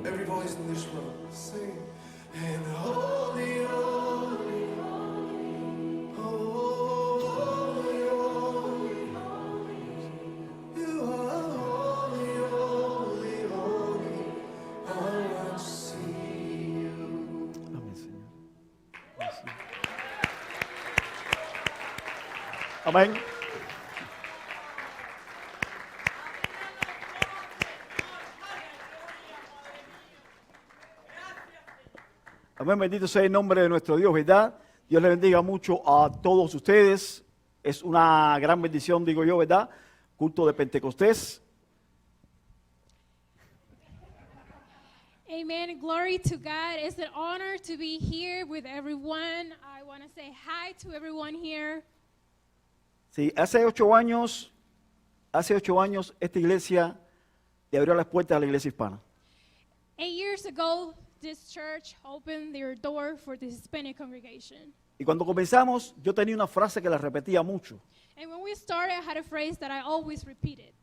Every voice in this room, sing. And holy, holy, holy, holy, you are holy, holy, holy. I want to see you. Amén, Señor. Amén. Amén, bendito sea el nombre de nuestro Dios, ¿verdad? Dios le bendiga mucho a todos ustedes. Es una gran bendición, digo yo, ¿verdad? Culto de Pentecostés. Amen. Glory to God. It's an honor to be here with everyone. I want to say hi to everyone here. Sí, hace 8 años esta iglesia le abrió las puertas a la iglesia hispana. 8 years ago, this church opened their door for the Hispanic congregation. Y cuando comenzamos, yo tenía una frase que la repetía mucho. And when we started, I had a phrase that I always repeated.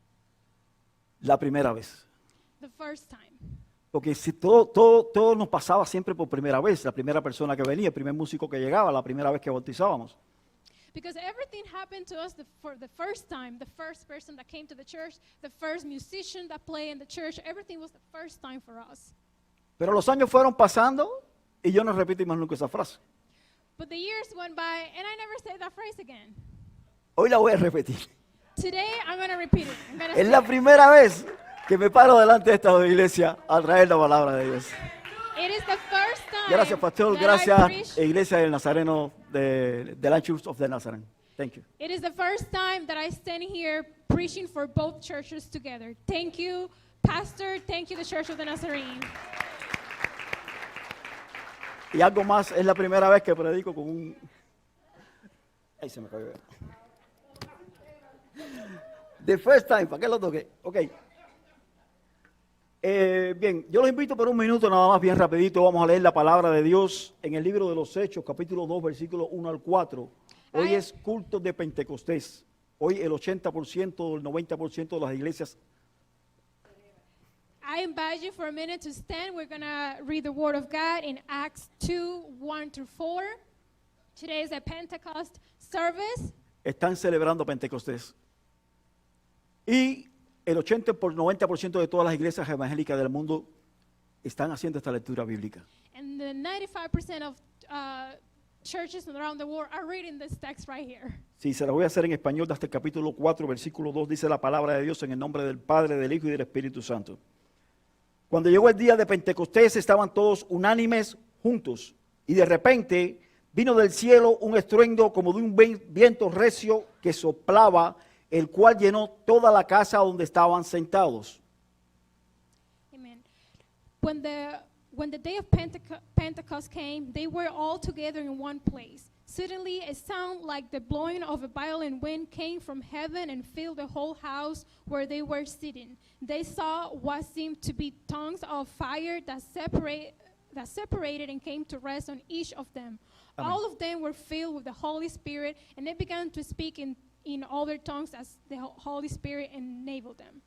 La primera vez. The first time. Porque si todo nos pasaba siempre por primera vez. La primera persona que venía, el primer músico que llegaba, la primera vez que bautizábamos. Because everything happened to us for the first time. The first person that came to the church, the first musician that played in the church, everything was the first time for us. Pero los años fueron pasando y yo no repito más nunca esa frase. But the years went by, and I never said that phrase again. Hoy la voy a repetir. Today, I'm going to repeat it. I'm gonna Es say la it. primera vez que me paro delante de esta iglesia a traer la palabra de Dios. It is the first time. Gracias, pastor. that I Gracias, preach. Iglesia del Nazareno de la Church of the Nazarene. Thank you. It is the first time that I stand here preaching for both churches together. Thank you, Pastor. Thank you, the Church of the Nazarene. Y algo más, es la primera vez que predico con un... Ahí se me cayó. The first time, ¿para qué lo toqué? Ok. Bien, yo los invito por un minuto nada más, bien rapidito. Vamos a leer la palabra de Dios en el libro de los Hechos, capítulo 2, versículos 1 al 4. Hoy Ay. es culto de Pentecostés. Hoy el 80%, el 90% de las iglesias. I invite you for a minute to stand. We're going to read the Word of God in Acts 2, 1 through 4. Today is a Pentecost service. Están celebrando Pentecostés. Y el 90% de todas las iglesias evangélicas del mundo están haciendo esta lectura bíblica. And the 95% of churches around the world are reading this text right here. Sí, se la voy a hacer en español hasta el capítulo 4, versículo 2, dice la palabra de Dios en el nombre del Padre, del Hijo y del Espíritu Santo. Cuando llegó el día de Pentecostés estaban todos unánimes juntos y de repente vino del cielo un estruendo como de un viento recio que soplaba, el cual llenó toda la casa donde estaban sentados. Amen. When the day of Pentecost came, they were all together in one place. Suddenly, a sound like the blowing of a violent wind came from heaven and filled the whole house where they were sitting. They saw what seemed to be tongues of fire that separated and came to rest on each of them. Amen. All of them were filled with the Holy Spirit, and they began to speak in other tongues as the Holy Spirit enabled them.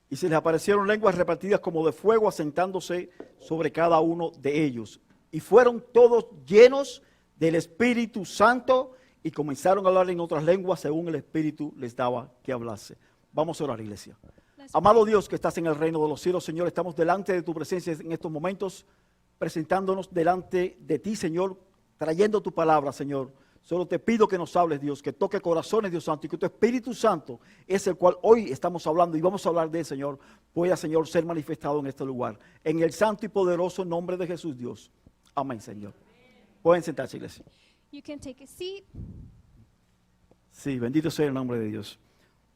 Y se les aparecieron lenguas repartidas como de fuego asentándose sobre cada uno de ellos. Y fueron todos llenos del Espíritu Santo y comenzaron a hablar en otras lenguas según el Espíritu les daba que hablase. Vamos a orar, iglesia. Let's Amado Dios que estás en el reino de los cielos, Señor, estamos delante de tu presencia en estos momentos, presentándonos delante de ti, Señor, trayendo tu palabra, Señor. Solo te pido que nos hables, Dios, que toque corazones, Dios Santo, y que tu Espíritu Santo es el cual hoy estamos hablando y vamos a hablar de él, Señor, pueda, Señor, ser manifestado en este lugar. En el santo y poderoso nombre de Jesús, Dios. Amén, Señor. Pueden sentarse, iglesia. You can take a seat. Sí, bendito sea el nombre de Dios.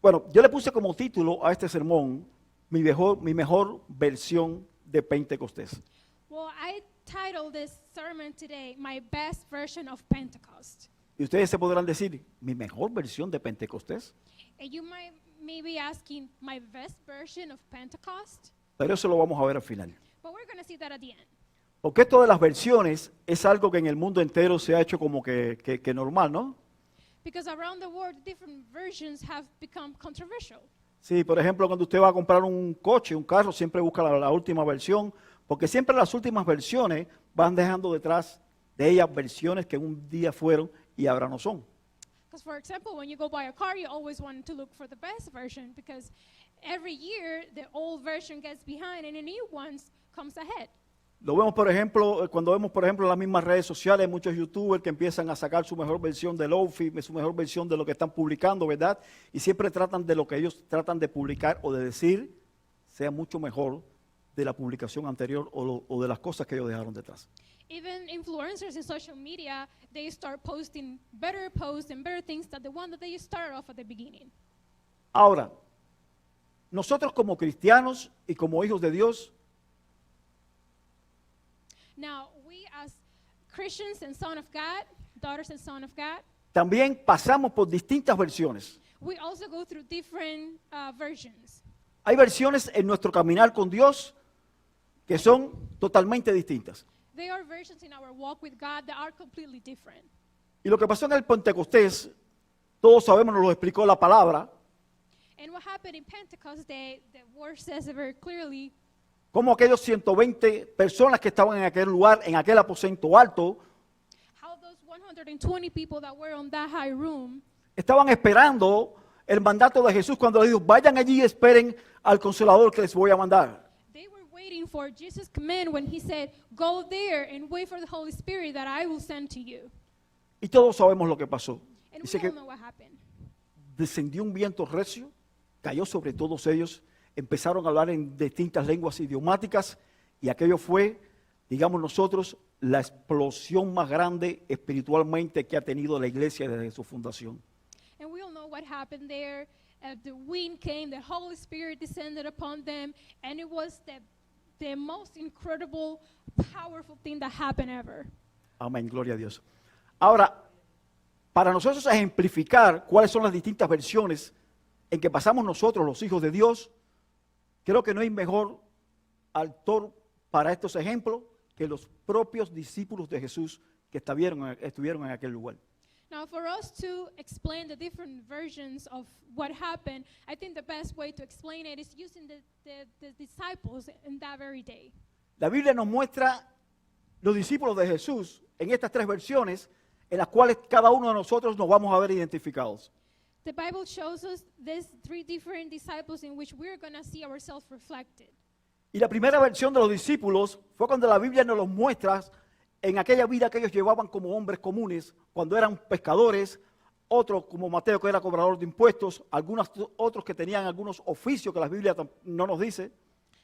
Bueno, yo le puse como título a este sermón mi mejor versión de Pentecostés. Well, I titled this sermon today, My Best Version of Pentecost. Y ustedes se podrán decir, ¿mi mejor versión de Pentecostés? And you might maybe asking, my best version of Pentecost? Pero eso lo vamos a ver al final. But we're going to see that at the end. Porque esto de las versiones es algo que en el mundo entero se ha hecho como que normal, ¿no? Because around the world, different versions have become controversial. Sí, por ejemplo, cuando usted va a comprar un coche, un carro, siempre busca la última versión, Porque siempre las últimas versiones van dejando detrás de ellas versiones que un día fueron y ahora no son. Because, for example, when you go buy a car, you always want to look for the best version because every year the old version gets behind and the new one comes ahead. Lo vemos, por ejemplo, cuando vemos, por ejemplo, en las mismas redes sociales, muchos youtubers que empiezan a sacar su mejor versión de Lo-Fi, su mejor versión de lo que están publicando, ¿verdad? Y siempre tratan de lo que ellos tratan de publicar o de decir sea mucho mejor de la publicación anterior o de las cosas que ellos dejaron detrás. Even influencers in social media, they start posting better posts and better things than the one that they started off at the beginning. Ahora, nosotros como cristianos y como hijos de Dios, Now, we as Christians and sons of God, daughters and sons of God, también pasamos por distintas versiones. we also go through different versions. Hay versiones en nuestro caminar con Dios que son totalmente distintas. There are versions in our walk with God that are completely different. Y lo que pasó en el Pentecostés, todos sabemos, nos lo explicó la palabra, And what happened in Pentecost, the word says it very clearly, como aquellos 120 personas que estaban en aquel lugar, en aquel aposento alto, how those 120 people that were on that high room, estaban esperando el mandato de Jesús cuando les dijo, vayan allí y esperen al Consolador que les voy a mandar. they were waiting for Jesus' command when he said, go there and wait for the Holy Spirit that I will send to you. Y todos sabemos lo que pasó. And Dice we que all know what happened. descendió un viento recio, cayó sobre todos ellos, empezaron a hablar en distintas lenguas idiomáticas y aquello fue, digamos nosotros, la explosión más grande espiritualmente que ha tenido la iglesia desde su fundación. And we all know what happened there. The wind came, the Holy Spirit descended upon them, and it was the most incredible, powerful thing that happened ever. Amén, gloria a Dios. Ahora, para nosotros ejemplificar cuáles son las distintas versiones en que pasamos nosotros, los hijos de Dios, creo que no hay mejor autor para estos ejemplos que los propios discípulos de Jesús que estuvieron en aquel lugar. Now, for us to explain the different versions of what happened, I think the best way to explain it is using the disciples in that very day. La Biblia nos muestra los discípulos de Jesús en estas tres versiones en las cuales cada uno de nosotros nos vamos a ver identificados. The Bible shows us these three different disciples in which we're going to see ourselves reflected. Y la primera versión de los discípulos fue cuando la Biblia nos los muestra en aquella vida que ellos llevaban como hombres comunes, cuando eran pescadores, otros como Mateo que era cobrador de impuestos, algunos otros que tenían algunos oficios que la Biblia no nos dice.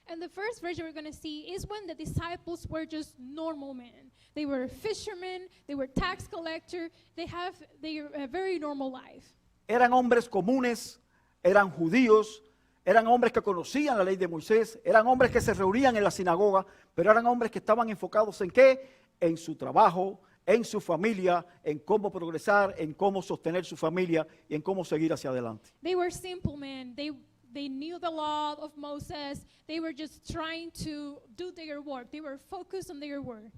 And the first version we're going to see is when the disciples were just normal men. They were fishermen, they were tax collector, they have a very normal life. Eran hombres comunes, eran judíos, eran hombres que conocían la ley de Moisés, eran hombres que se reunían en la sinagoga, pero eran hombres que estaban enfocados en qué? En su trabajo, en su familia, en cómo progresar, en cómo sostener su familia y en cómo seguir hacia adelante. They were simple men. They knew the law of Moses. They were just trying to do their work. They were focused on their work.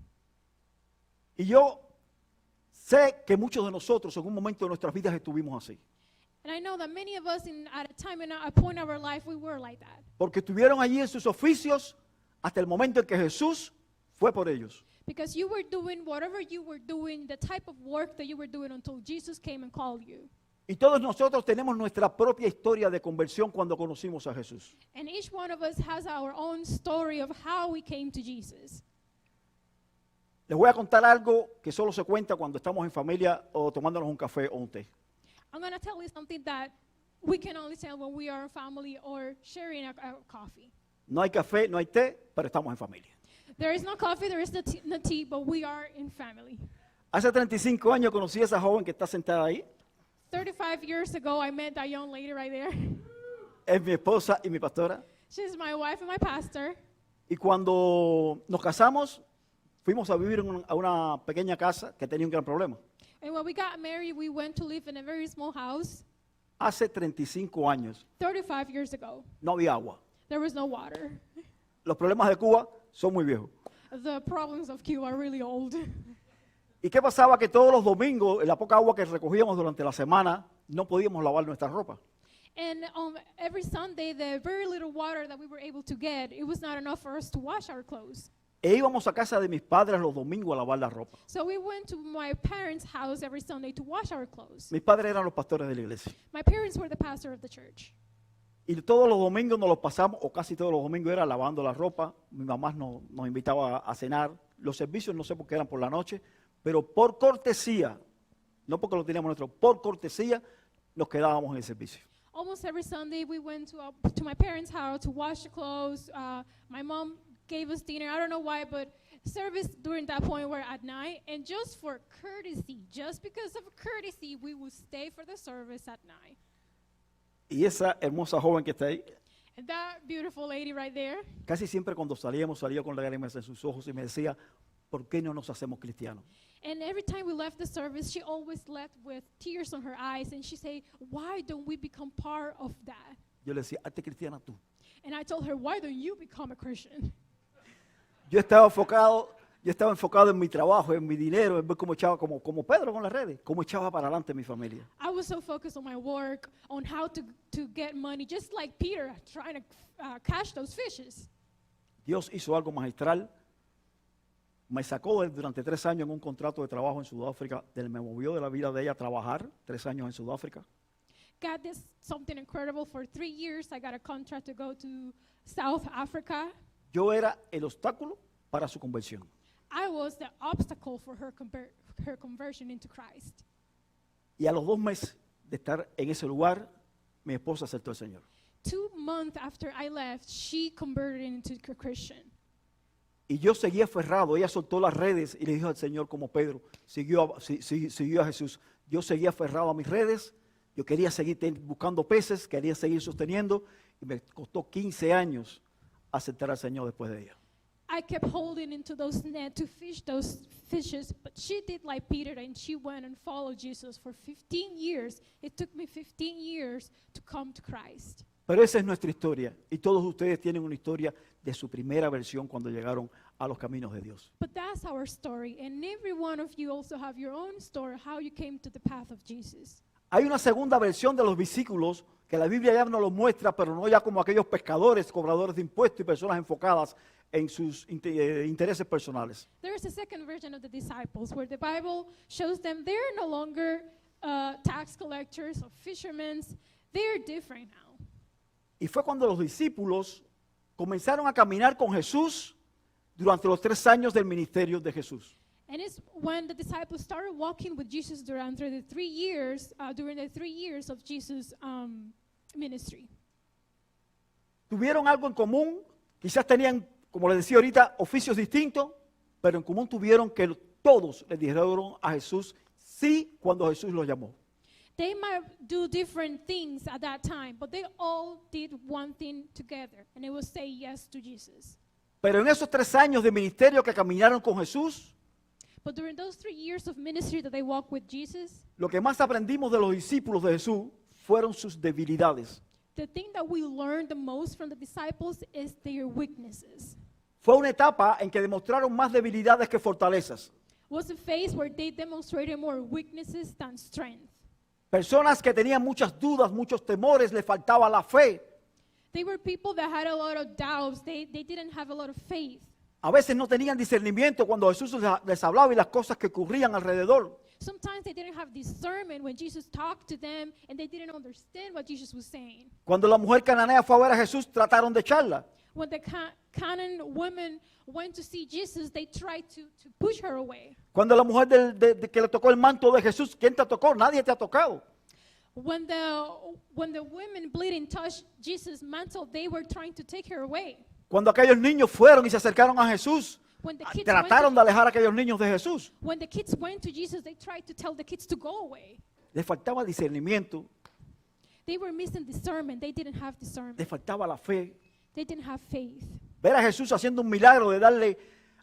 Y yo sé que muchos de nosotros en un momento de nuestras vidas estuvimos así. And I know that many of us at a time and a point of our life, we were like that. Porque estuvieron allí en sus oficios hasta el momento en que Jesús fue por ellos. Because you were doing whatever you were doing, the type of work that you were doing until Jesus came and called you. Y todos nosotros tenemos nuestra propia historia de conversión cuando conocimos a Jesús. And each one of us has our own story of how we came to Jesus. Les voy a contar algo que solo se cuenta cuando estamos en familia o tomándonos un café o un té. I'm going to tell you something that we can only tell when we are in family or sharing a coffee. No hay café, no hay té, pero estamos en familia. There is no coffee, there is no tea, but we are in family. Hace 35 años conocí a esa joven que está sentada ahí. 35 years ago, I met that young lady right there. Es mi esposa y mi pastora. She's my wife and my pastor. Y cuando nos casamos, fuimos a vivir a una pequeña casa que tenía un gran problema. And when we got married, we went to live in a very small house. Hace 35 años 35 years ago, no había agua. there was no water. Los problemas de Cuba son muy viejos. The problems of Cuba are really old. ¿Y qué pasaba? Que todos los domingos, en la poca agua que recogíamos durante la semana, no podíamos lavar nuestra ropa. And every Sunday, the very little water that we were able to get, it was not enough for us to wash our clothes. E íbamos a casa de mis padres los domingos a lavar la ropa. So we went to my parents' house every Sunday to wash our clothes. Mis padres eran los pastores de la iglesia. My parents were the pastor of the church. Y todos los domingos nos los pasamos, o casi todos los domingos era lavando la ropa. Mi mamá nos invitaba a cenar. Los servicios no sé por qué eran por la noche, pero por cortesía, no porque lo teníamos nosotros, por cortesía nos quedábamos en el servicio. Almost every Sunday we went to my parents' house to wash the clothes. My mom gave us dinner. I don't know why, but service during that point were at night. And just for courtesy, just because of courtesy, we would stay for the service at night. Y esa hermosa joven que está ahí, And that beautiful lady right there, casi siempre cuando salíamos, salía con lágrimas en sus ojos y me decía, ¿por qué no nos hacemos cristianos? and every time we left the service, she always left with tears on her eyes. And she said, why don't we become part of that? Yo le decía, hazte cristiana tú. And I told her, why don't you become a Christian? Yo estaba enfocado en mi trabajo, en mi dinero, en ver cómo echaba, como Pedro con las redes, cómo echaba para adelante mi familia. I was so focused on my work, on how to get money, just like Peter trying to catch those fishes. Dios hizo algo magistral. Me sacó durante 3 años en un contrato de trabajo en Sudáfrica. Me movió de la vida de ella a trabajar 3 años en Sudáfrica. God did something incredible. For 3 years, I got a contract to go to South Africa. Yo era el obstáculo para su conversión. I was the obstacle for her conversion into Christ. Y a los 2 meses de estar en ese lugar, mi esposa aceptó al Señor. 2 months after I left, she converted into a Christian. Y yo seguía aferrado. Ella soltó las redes y le dijo al Señor como Pedro, siguió a Jesús. Yo seguía aferrado a mis redes. Yo quería seguir buscando peces, quería seguir sosteniendo. Y me costó 15 años aceptar al Señor después de ella. I kept holding into those nets to fish those fishes, but she did like Peter and she went and followed Jesus for 15 years. It took me 15 years to come to Christ. Pero esa es nuestra historia. Y todos ustedes tienen una historia de su primera versión cuando llegaron a los caminos de Dios. But that's our story, and every one of you also have your own story, how you came to the path of Jesus. Hay una segunda versión de los versículos que la Biblia ya no lo muestra, pero no ya como aquellos pescadores, cobradores de impuestos y personas enfocadas en sus intereses personales. There is a second version of the disciples where the Bible shows them they're no longer tax collectors or fishermen. They're different now. Y fue cuando los discípulos comenzaron a caminar con Jesús durante los 3 años del ministerio de Jesús. And it's when the disciples started walking with Jesus during the 3 years of Jesus' ministry. Tuvieron algo en común, quizás tenían, como les decía ahorita, oficios distintos, pero en común tuvieron que todos le dijeron a Jesús sí cuando Jesús los llamó. They might do different things at that time, but they all did one thing together, and it was say yes to Jesus. Pero en esos 3 años de ministerio que caminaron con Jesús, But during those 3 years of ministry that they walked with Jesus, lo que más aprendimos de los discípulos de Jesús fueron sus debilidades. the thing that we learned the most from the disciples is their weaknesses. Fue una etapa en que demostraron más debilidades que fortalezas. It was a phase where they demonstrated more weaknesses than strength. Personas que tenían muchas dudas, muchos temores, les faltaba la fe. They were people that had a lot of doubts. They didn't have a lot of faith. A veces no tenían discernimiento cuando Jesús les hablaba y las cosas que ocurrían alrededor. Sometimes they didn't have discernment when Jesus talked to them and they didn't understand what Jesus was saying. Cuando la mujer cananea fue a ver a Jesús, trataron de echarla. When the Canaan woman went to see Jesus, they tried to push her away. Cuando la mujer que le tocó el manto de Jesús, ¿quién te tocó? Nadie te ha tocado. When the women bleeding touched Jesus' mantle, they were trying to take her away. Cuando aquellos niños fueron y se acercaron a Jesús, When the kids trataron de alejar a aquellos niños de Jesús. when the kids went to Jesus, they tried to tell the kids to go away. Les faltaba discernimiento, They were missing discernment. They didn't have les discernment. faltaba la fe. They didn't have faith. Ver a Jesús haciendo un milagro de darle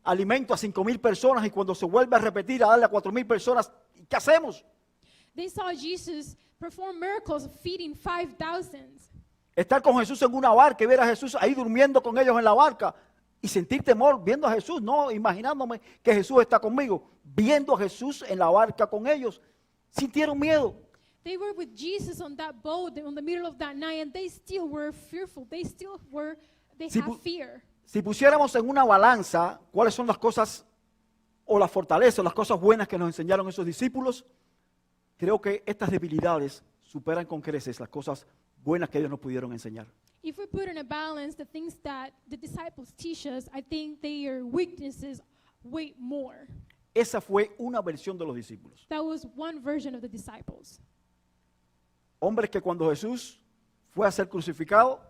alimento a 5,000 personas y cuando se vuelve a repetir a darle a 4,000 personas, ¿qué hacemos? They saw Jesus perform miracles feeding 5,000. Estar con Jesús en una barca y ver a Jesús ahí durmiendo con ellos en la barca y sentir temor viendo a Jesús, no imaginándome que Jesús está conmigo, viendo a Jesús en la barca con ellos, sintieron miedo. They were with Jesus on that boat in the middle of that night, and they still were fearful. They Si had fear. si pusiéramos en una balanza cuáles son las cosas o las fortalezas, las cosas buenas que nos enseñaron esos discípulos, creo que estas debilidades superan con creces las cosas buenas que ellos nos pudieron enseñar. If we put in a balance the things that the disciples teach us, I think their weaknesses weigh more. Esa fue una versión de los discípulos. That was one version of the disciples. Hombres que cuando Jesús fue a ser crucificado,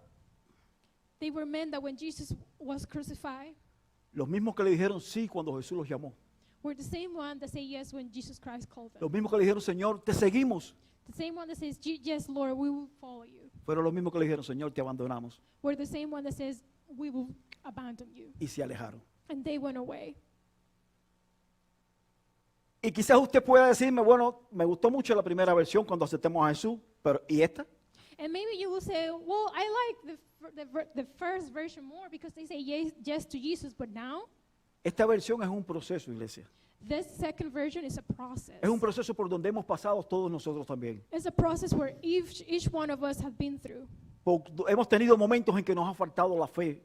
They were men that when Jesus was crucified, los mismos que le dijeron sí cuando Jesús los llamó. were the same one that say yes when Jesus Christ called them. Los mismos que le dijeron, Señor, te seguimos. The same one that says, yes, Lord, we will follow you. Fueron los mismos que le dijeron, Señor, te abandonamos. Were the same one that says, we will abandon you. Y se alejaron. And they went away. Y quizás usted pueda decirme, bueno, me gustó mucho la primera versión cuando aceptamos a Jesús, pero ¿y esta? And maybe you will say, well, I like the first version more because they say yes to Jesus, but now Esta versión es un proceso, iglesia. this second version is a process. Es un proceso por donde hemos pasado todos nosotros también. It's a process where each one of us have been through. Hemos tenido momentos en que nos ha faltado la fe.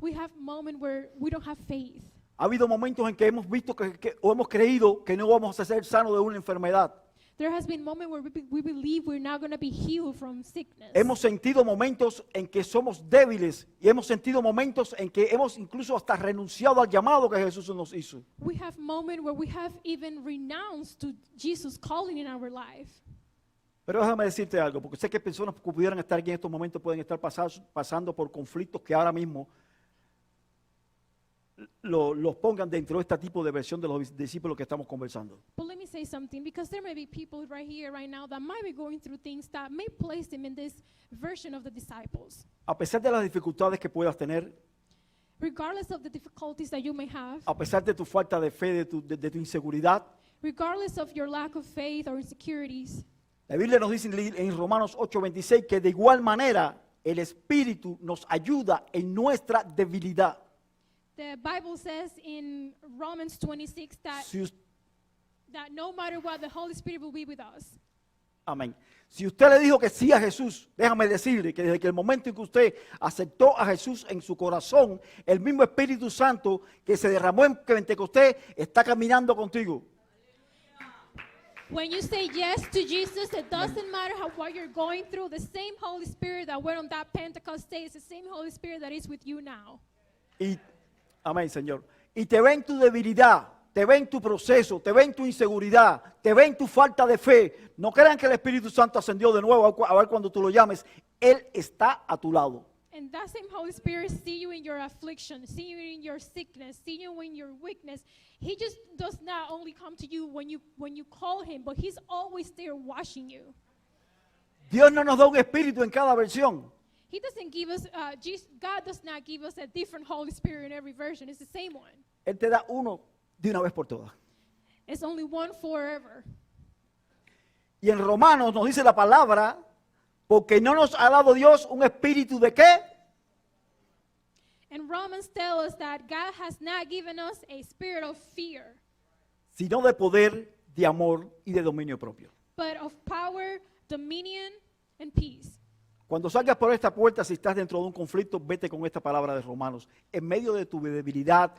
We have moments where we don't have faith. Ha habido momentos en que hemos visto o hemos creído que no vamos a ser sanos de una enfermedad. There has been moments where we believe we're not going to be healed from sickness. Hemos sentido momentos en que somos débiles y hemos sentido momentos en que hemos incluso hasta renunciado al llamado que Jesús nos hizo. We have moments where we have even renounced to Jesus' calling in our life. Pero déjame decirte algo, porque sé que personas que pudieran estar aquí en estos momentos pueden estar pasando por conflictos que ahora mismo los pongan dentro de este tipo de versión de los discípulos que estamos conversando. But let me say something, because there may be people right here, right now, that might be going through things that may place them in this version of the disciples. A pesar de las dificultades que puedas tener, Regardless of the difficulties that you may have, a pesar de tu falta de fe, de tu inseguridad, regardless of your lack of faith or insecurities, la Biblia nos dice en Romanos 8:26 que de igual manera el Espíritu nos ayuda en nuestra debilidad. the Bible says in Romans 26 that, Si us- that no matter what, the Holy Spirit will be with us. Amén. Si usted le dijo que sí a Jesús, déjame decirle que desde que el momento en que usted aceptó a Jesús en su corazón, el mismo Espíritu Santo que se derramó en Pentecostés está caminando contigo. When you say yes to Jesus, it doesn't matter what you're going through. The same Holy Spirit that went on that Pentecost day is the same Holy Spirit that is with you now. Y, amén, Señor. Y te ve en tu debilidad, te ve en tu proceso, te ve en tu inseguridad, te ve en tu falta de fe. No crean que el Espíritu Santo ascendió de nuevo a ver cuando tú lo llames. Él está a tu lado. And that same Holy Spirit see you in your affliction, see you in your sickness, see you in your weakness. He just does not only come to you when you call him, but he's always there watching you. Dios no nos da un espíritu en cada versión. He doesn't give us, God does not give us a different Holy Spirit in every version. It's the same one. Él te da uno de una vez por todas. It's only one forever. Y en Romanos nos dice la palabra, porque no nos ha dado Dios un espíritu de qué? And Romans tell us that God has not given us a spirit of fear, Sino de poder, de amor y de dominio propio. but of power, dominion, and peace. Cuando salgas por esta puerta, si estás dentro de un conflicto, vete con esta palabra de Romanos. En medio de tu debilidad,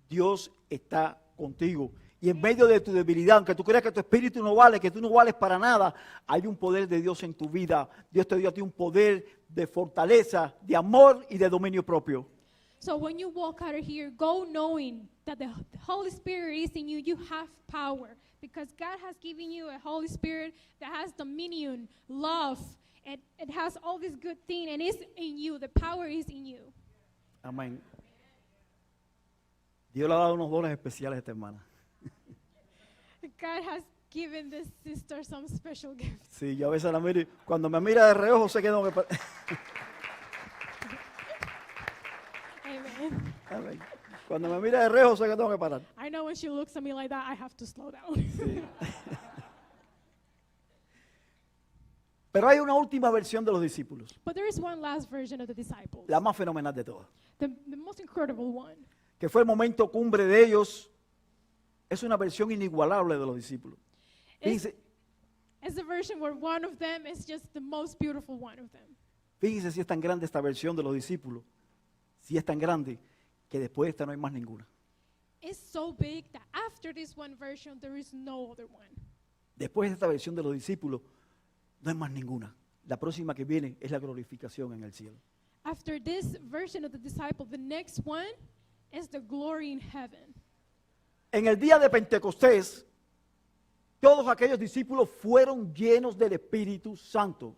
Dios está contigo. Y en medio de tu debilidad, aunque tú creas que tu espíritu no vale, que tú no vales para nada, hay un poder de Dios en tu vida. Dios te dio a ti un poder de fortaleza, de amor y de dominio propio. So when you walk out of here, go knowing that the Holy Spirit is in you. You have power because God has given you a Holy Spirit that has dominion, love, and it has all this good thing, and it's in you. The power is in you. Amén. Dios le ha dado unos dones especiales a esta hermana. God has given this sister some special gifts. Sí, yo a veces la miro y cuando me mira de reojo sé que tengo que parar. Amen. Amén. Cuando me mira de reojo sé que tengo que parar. I know when she looks at me like that, I have to slow down. Pero hay una última versión de los discípulos, But there is one last version of the disciples, la más fenomenal de todas, the most incredible one. que fue el momento cumbre de ellos. Es una versión inigualable de los discípulos. Fíjense, It's a version where one of them is just the most beautiful one of them. fíjense si es tan grande esta versión de los discípulos. sí es tan grande que después de esta no hay más ninguna. It's so big that after this one version, there is no other one. Después de esta versión de los discípulos, no hay más ninguna. La próxima que viene es la glorificación en el cielo. After this version of the disciple, the next one is the glory in heaven. En el día de Pentecostés, todos aquellos discípulos fueron llenos del Espíritu Santo.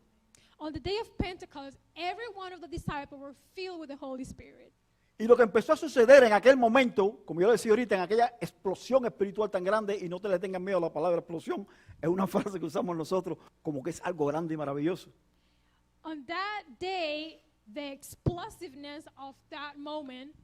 On the day of Pentecost, every one of the disciples were filled with the Holy Spirit. Y lo que empezó a suceder en aquel momento, como yo decía ahorita, en aquella explosión espiritual tan grande, y no te le tengan miedo a la palabra explosión, es una frase que usamos nosotros como que es algo grande y maravilloso. On that day, the explosiveness of that moment,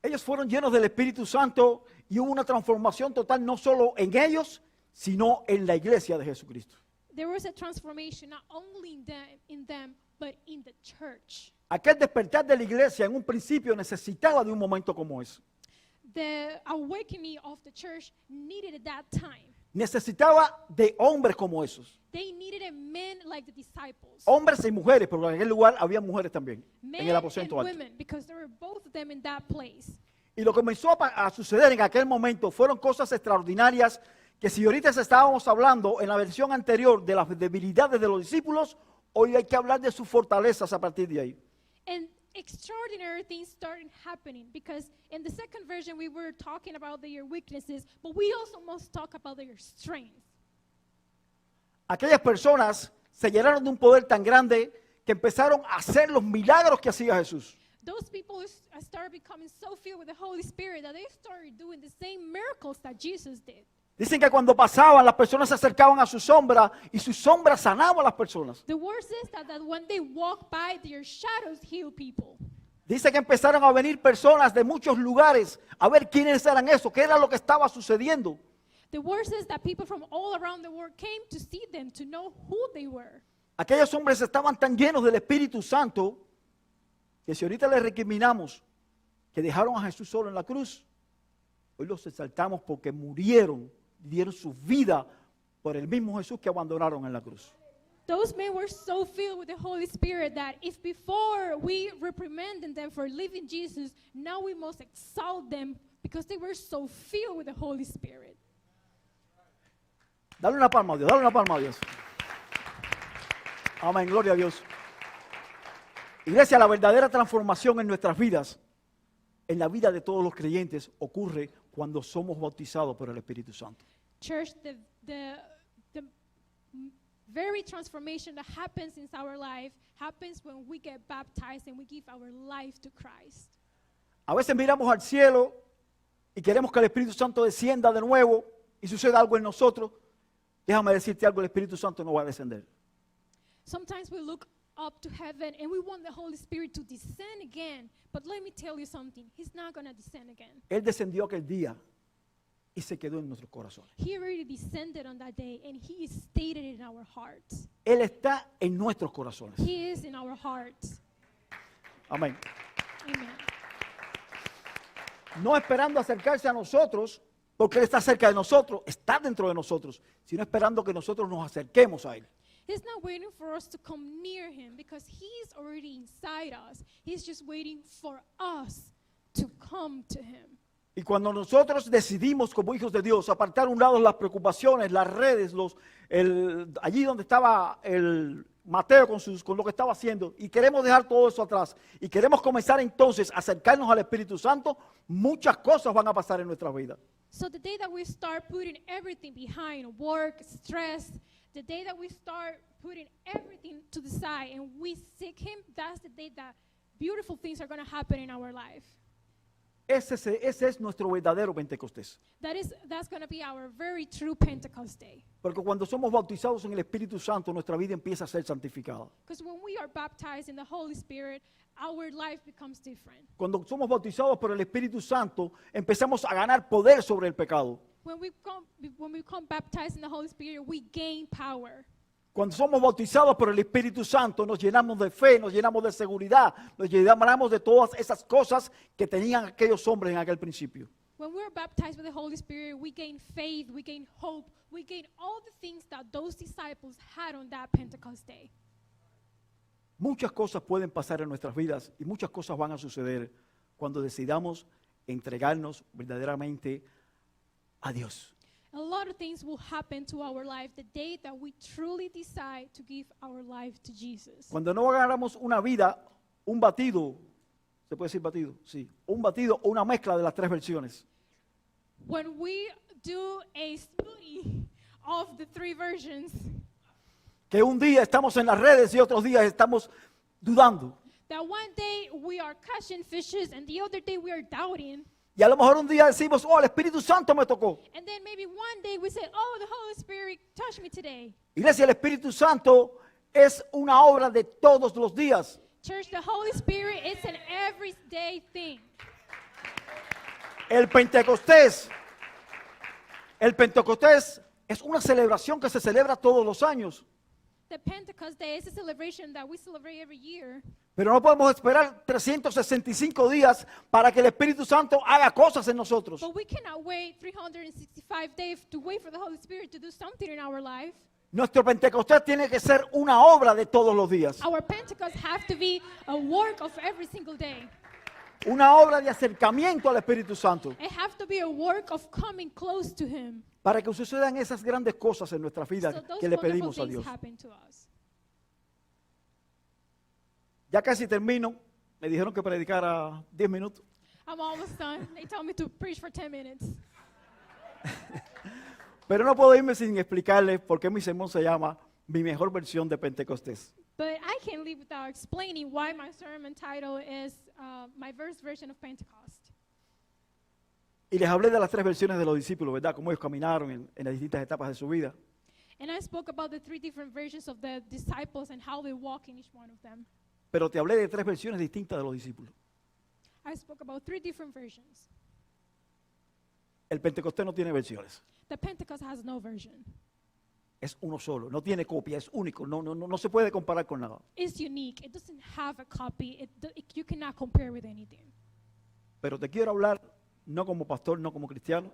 Ellos fueron llenos del Espíritu Santo y hubo una transformación total no solo en ellos, sino en la iglesia de Jesucristo. there was a transformation not only in them but in the church. Aquel despertar de la iglesia en un principio necesitaba de un momento como ese. The awakening of the church needed at that time. Necesitaba de hombres como esos. They needed a men like the disciples. Hombres y mujeres, pero en aquel lugar había mujeres también, Men en el aposento and alto. women, because there were both of them in that place. Y lo que comenzó a suceder en aquel momento fueron cosas extraordinarias que si ahorita estábamos hablando en la versión anterior de las debilidades de los discípulos, hoy hay que hablar de sus fortalezas a partir de ahí. And extraordinary things started happening because in the second version we were talking about their weaknesses, but we also must talk about their strength. Aquellas personas se llenaron de un poder tan grande que empezaron a hacer los milagros que hacía Jesús. Those people started becoming so filled with the Holy Spirit that they started doing the same miracles that Jesus did. Dicen que cuando pasaban, las personas se acercaban a su sombra y su sombra sanaba a las personas. The word says that when they walk by, their shadows heal people. Dice que empezaron a venir personas de muchos lugares a ver quiénes eran esos, qué era lo que estaba sucediendo. The word says that people from all around the world came to see them, to know who they were. Aquellos hombres estaban tan llenos del Espíritu Santo que si ahorita les recriminamos que dejaron a Jesús solo en la cruz, hoy los exaltamos porque murieron, dieron su vida por el mismo Jesús que abandonaron en la cruz. Those men were so filled with the Holy Spirit that if before we reprimanded them for leaving Jesus, now we must exalt them because they were so filled with the Holy Spirit. Dale una palma a Dios, dale una palma a Dios. Amén, gloria a Dios. Iglesia, la verdadera transformación en nuestras vidas, en la vida de todos los creyentes, ocurre cuando somos bautizados por el Espíritu Santo. Church, the very transformation that happens in our life happens when we get baptized and we give our life to Christ. A veces miramos al cielo y queremos que el Espíritu Santo descienda de nuevo y suceda algo en nosotros. Déjame decirte algo, el Espíritu Santo no va a descender. Sometimes we look up to heaven and we want the Holy Spirit to descend again. But let me tell you something, He's not going to descend again. Él descendió aquel día y se quedó en nuestros corazones. He already descended on that day and He is stated in our hearts. Él está en nuestros corazones. He is in our hearts. Amén. Amen. No esperando acercarse a nosotros, porque Él está cerca de nosotros, está dentro de nosotros, sino esperando que nosotros nos acerquemos a Él. He's not waiting for us to come near Him because He's already inside us. He's just waiting for us to come to Him. Y cuando nosotros decidimos como hijos de Dios apartar a un lado las preocupaciones, las redes, allí donde estaba el Mateo con lo que estaba haciendo, y queremos dejar todo eso atrás, y queremos comenzar entonces a acercarnos al Espíritu Santo, muchas cosas van a pasar en nuestra vida. So the day that we start putting everything behind, work, stress, the day that we start putting everything to the side and we seek Him, that's the day that beautiful things are going to happen in our life. Ese es nuestro verdadero Pentecostés. That's going to be our very true Pentecost day. Porque cuando somos bautizados en el Espíritu Santo, nuestra vida empieza a ser santificada. Because when we are baptized in the Holy Spirit, our life becomes different. Cuando somos bautizados por el Espíritu Santo, empezamos a ganar poder sobre el pecado. When we become baptized in the Holy Spirit, we gain power. Cuando somos bautizados por el Espíritu Santo, nos llenamos de fe, nos llenamos de seguridad, nos llenamos de todas esas cosas que tenían aquellos hombres en aquel principio. When we're baptized with the Holy Spirit, we gain faith, we gain hope, we gain all the things that those disciples had on that Pentecost day. Muchas cosas pueden pasar en nuestras vidas y muchas cosas van a suceder cuando decidamos entregarnos verdaderamente a Dios. A lot of things will happen to our life the day that we truly decide to give our life to Jesus. Cuando no agarramos una vida, un batido, ¿se puede decir batido? Sí, un batido o una mezcla de las tres versiones. When we do a study of the three versions, Que un día estamos en las redes y otros días estamos dudando. that one day we are catching fishes and the other day we are doubting, Y a lo mejor un día decimos, oh, el Espíritu Santo me tocó. and then maybe one day we say, oh, the Holy Spirit touched me today. Iglesia, el Espíritu Santo es una obra de todos los días. Church, the Holy Spirit is an everyday thing. El Pentecostés es una celebración que se celebra todos los años. The Pentecost Day is a celebration that we celebrate every year. Pero no podemos esperar 365 días para que el Espíritu Santo haga cosas en nosotros. But we cannot wait 365 days to wait for the Holy Spirit to do something in our life. Nuestro Pentecostés tiene que ser una obra de todos los días. Our Pentecost have to be a work of every single day. Una obra de acercamiento al Espíritu Santo. It have to be a work of coming close to Him. Para que sucedan esas grandes cosas en nuestra vida So those que le wonderful pedimos a things Dios. happen to us. Ya casi termino. Me dijeron que predicara 10 minutos. I'm almost done. They told me to preach for 10 minutes. Pero no puedo irme sin explicarles por qué mi sermón se llama Mi mejor versión de Pentecostés. But I can't leave without explaining why my sermon title is my first version of Pentecost. Y les hablé de las tres versiones de los discípulos, ¿verdad? Cómo ellos caminaron en las distintas etapas de su vida. And I spoke about the three different versions of the disciples and how they walk in each one of them. Pero te hablé de tres versiones distintas de los discípulos. I spoke about three different versions. El Pentecostés no tiene versiones. The Pentecost has no version. Es uno solo, no tiene copia, es único, no se puede comparar con nada. It's unique. It doesn't have a copy. You cannot compare with anything. Pero te quiero hablar no como pastor, no como cristiano,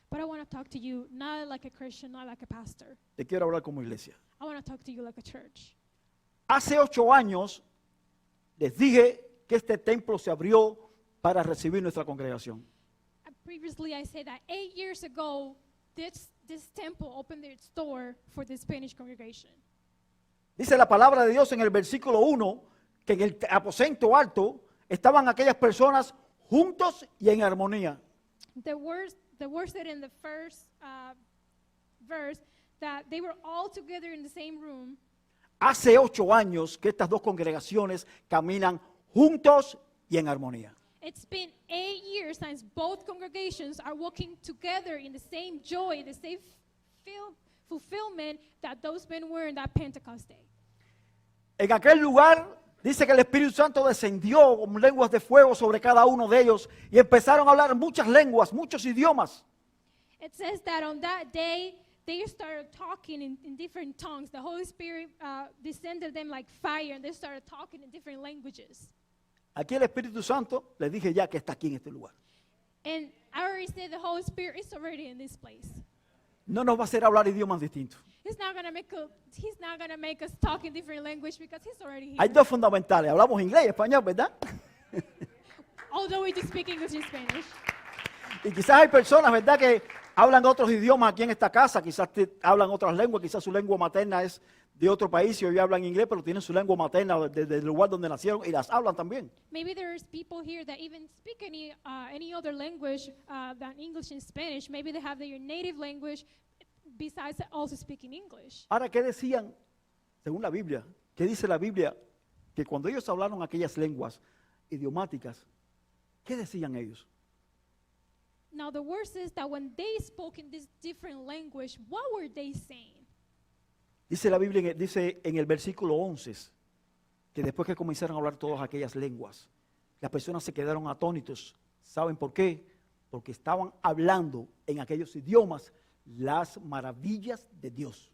But I want to talk to you not like a Christian, not like a pastor. te quiero hablar como iglesia. I want to talk to you like a church. Hace 8 años les dije que este templo se abrió para recibir nuestra congregación. Previously, I said that 8 years ago, this temple opened its door for the Spanish congregation. Dice la palabra de Dios en el versículo 1 que en el aposento alto estaban aquellas personas juntos y en armonía. The word said in the first verse that they were all together in the same room. Hace 8 años que estas dos congregaciones caminan juntos y en armonía. It's been 8 years since both congregations are walking together in the same joy, the same fulfillment that those men were in that Pentecost day. En aquel lugar dice que el Espíritu Santo descendió como lenguas de fuego sobre cada uno de ellos y empezaron a hablar muchas lenguas, muchos idiomas. It says that on that day, they started talking in different tongues. The Holy Spirit descended them like fire, and they started talking in different languages. Aquí el Espíritu Santo, les dije ya que está aquí en este lugar. And I already said the Holy Spirit is already in this place. No nos va a hacer hablar idiomas distintos. He's not gonna make us talk in different language because He's already Hay here. dos fundamentales, hablamos inglés y español, ¿verdad? Although we just speak English and Spanish. Y quizás hay personas, ¿verdad?, que hablan otros idiomas aquí en esta casa, quizás hablan otras lenguas, quizás su lengua materna es de otro país y hoy hablan inglés, pero tienen su lengua materna del lugar donde nacieron y las hablan también. Maybe there's people here that even speak any other language than English and Spanish. Maybe they have their native language besides also speaking English. Ahora, ¿qué decían, según la Biblia? ¿Qué dice la Biblia? Que cuando ellos hablaron aquellas lenguas idiomáticas, ¿qué decían ellos? Now the word says that when they spoke in this different language, what were they saying? Dice la Biblia, dice en el versículo 11, que después que comenzaron a hablar todas aquellas lenguas, las personas se quedaron atónitos. ¿Saben por qué? Porque estaban hablando en aquellos idiomas las maravillas de Dios.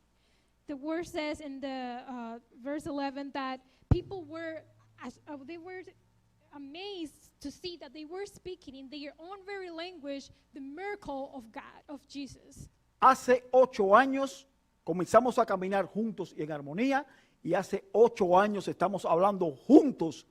The word says in the verse 11 that people were they were amazed to see that they were speaking in their own very language the miracle of God, of Jesus. Hace 8 años comenzamos a caminar juntos y en armonía Y hace 8 años estamos hablando juntos,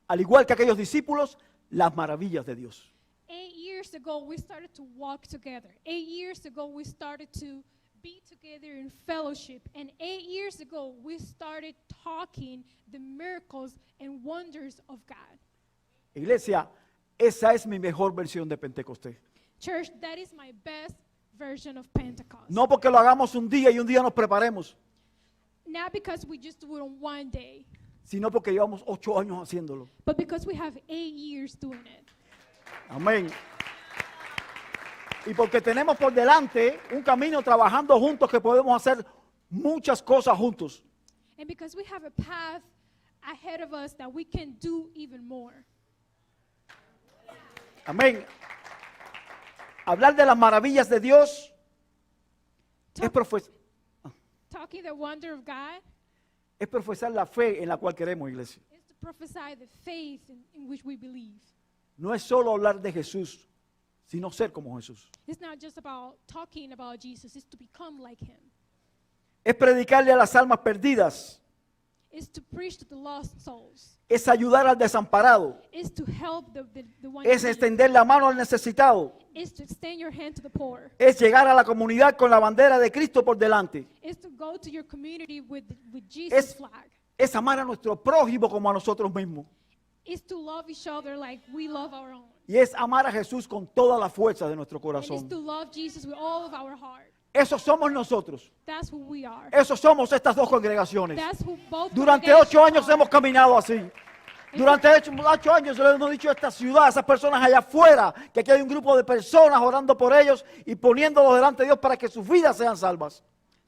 al igual que aquellos discípulos, las maravillas de Dios. 8 years ago, we started to walk together. 8 years ago, we started to be together in fellowship. And 8 years ago, we started talking the miracles and wonders of God. Iglesia, esa es mi mejor versión de Pentecostés. Church, that is my best version of Pentecost. No porque lo hagamos un día y un día nos preparemos, Not because we just do it on one day, sino porque llevamos 8 años haciéndolo. but because we have 8 years doing it. Amén. Y porque tenemos por delante un camino trabajando juntos que podemos hacer muchas cosas juntos. And because we have a path ahead of us that we can do even more. Amén. Hablar de las maravillas de Dios es Talking the wonder of God profesar la fe en la cual queremos, iglesia. is to prophesy the faith in which we believe. No es solo hablar de Jesús, sino ser como Jesús. It's not just about talking about Jesus, it's to become like him. Es predicarle a las almas perdidas. It's to preach to the lost souls. Es ayudar al desamparado. It's to help the one Es in need. extender la mano al necesitado. It's to extend your hand to the poor. Es llegar a la comunidad con la bandera de Cristo por delante. It's to go to your community with Jesus' Es, flag. es amar a nuestro prójimo como a nosotros mismos. It's to love each other like we love our own. Y es amar a Jesús con toda la fuerza de nuestro And corazón. it's to love Jesus with all of our heart. Eso somos nosotros. That's who we are. Eso somos estas dos congregaciones. That's who both Durante congregations 8 años are. hemos caminado así. Durante 8 años le hemos dicho a esta ciudad, a esas personas allá afuera, que aquí hay un grupo de personas orando por ellos y poniéndolos delante de Dios para que sus vidas sean salvas.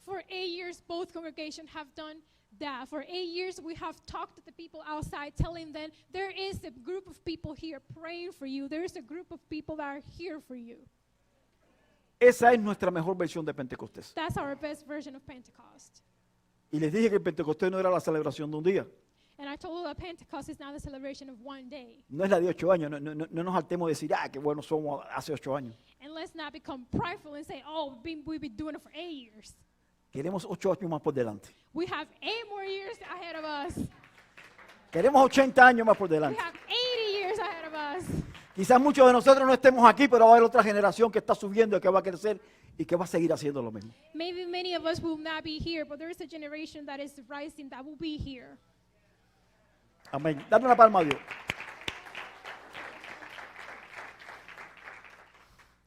For 8 years, both congregations have done that. For 8 years, we have talked to the people outside, telling them there is a group of people here praying for you. There is a group of people that are here for you. Esa es nuestra mejor versión de Pentecostés. That's our best version of Pentecost. Y les dije que el Pentecostés no era la celebración de un día. And I told you that Pentecost is not a celebration of one day. No es la de 8 años. No nos hartemos de decir, qué buenos somos hace 8 años. And let's not become prideful and say, oh, we've been doing it for 8 years. Queremos 8 años más por delante. We have 8 more years ahead of us. Queremos 80 años más por We delante. have 80 years ahead of us. Quizás muchos de nosotros no estemos aquí, pero va a haber otra generación que está subiendo y que va a crecer y que va a seguir haciendo lo mismo. Maybe many of us will not be here, but there is a generation that is rising that will be here. Amén. Dale una palma a Dios.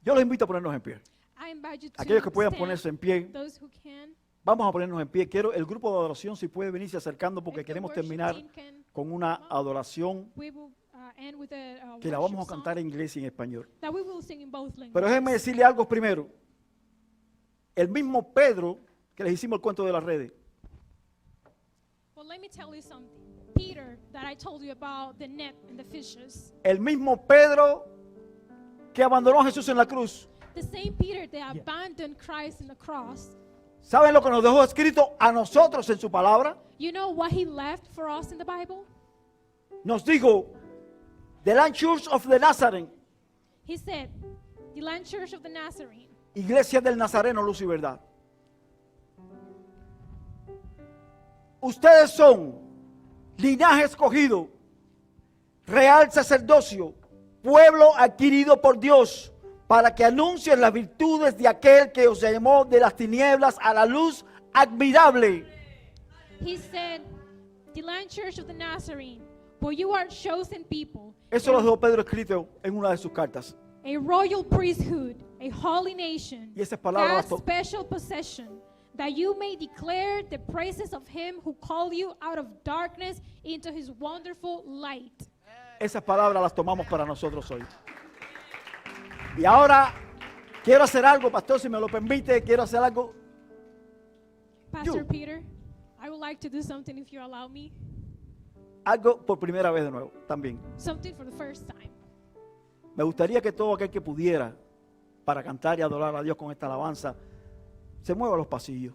Yo los invito a ponernos en pie. I invite you to Aquellos que puedan stand, ponerse en pie, those who can. vamos a ponernos en pie. Quiero el grupo de adoración, si puede venirse acercando, porque If the queremos worship terminar team can con una come up, adoración we will end with a que la worship vamos a cantar en song inglés y en español. that we will sing in both languages. Pero déjenme decirle algo primero. El mismo Pedro, que les hicimos el cuento de las redes, Well, let me tell you something. Peter, that I told you about the net and the fishes. el mismo Pedro que abandonó a Jesús en la cruz, The same Peter that abandoned Christ in the cross. ¿saben lo que nos dejó escrito a nosotros en su palabra? You know what he left for us in the Bible? Nos dijo, The Land Church of the Nazarene, He said, the Land Church of the Nazarene, Iglesia del Nazareno, Luz y Verdad. Ustedes son linaje escogido, real sacerdocio, pueblo adquirido por Dios, para que anuncien las virtudes de aquel que os llamó de las tinieblas a la luz admirable. he said, the Land Church of the Nazarene, for you are chosen people, Eso lo dejó Pedro escrito en una de sus cartas. a royal priesthood, a holy nation, Y esas palabras God's special possession, that you may declare the praises of him who called you out of darkness into his wonderful light. Esas palabras las tomamos para nosotros hoy. Y ahora quiero hacer algo, pastor, si me lo permite, quiero hacer algo. Pastor You. Peter, I would like to do something if you allow me. Algo por primera vez de nuevo, también. Something for the first time. Me gustaría que todo aquel que pudiera, para cantar y adorar a Dios con esta alabanza, se mueva a los pasillos.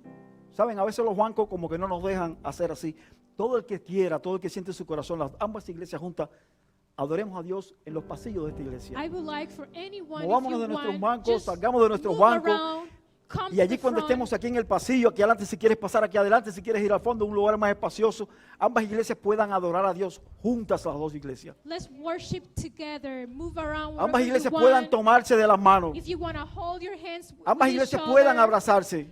Saben, a veces los bancos como que no nos dejan hacer así. Todo el que quiera, todo el que siente en su corazón, las ambas iglesias juntas, adoremos a Dios en los pasillos de esta iglesia. I would like for anyone, if Movámonos you de nuestros want, bancos, just salgamos de nuestros move bancos. around, come Y allí to the cuando front. estemos aquí en el pasillo, aquí adelante, si quieres pasar aquí adelante, si quieres ir al fondo, un lugar más espacioso, ambas iglesias puedan adorar a Dios juntas, las dos iglesias. Let's worship together, move around Ambas wherever you iglesias want. puedan tomarse de las manos. If you want to hold your hands Ambas with each iglesias other, puedan abrazarse.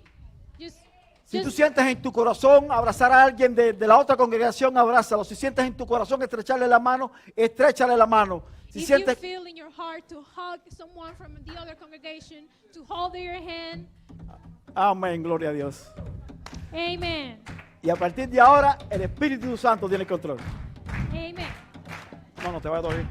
just, Si tú just sientes en tu corazón abrazar a alguien de la otra congregación, abrázalo. Si sientes en tu corazón estrecharle la mano, estréchale la mano. Si if you sientes, feel in your heart to hug someone from the other congregation, to hold their hand, amén, gloria a Dios. amen. Y a partir de ahora, el Espíritu Santo tiene control. Amen. No te vayas a dormir.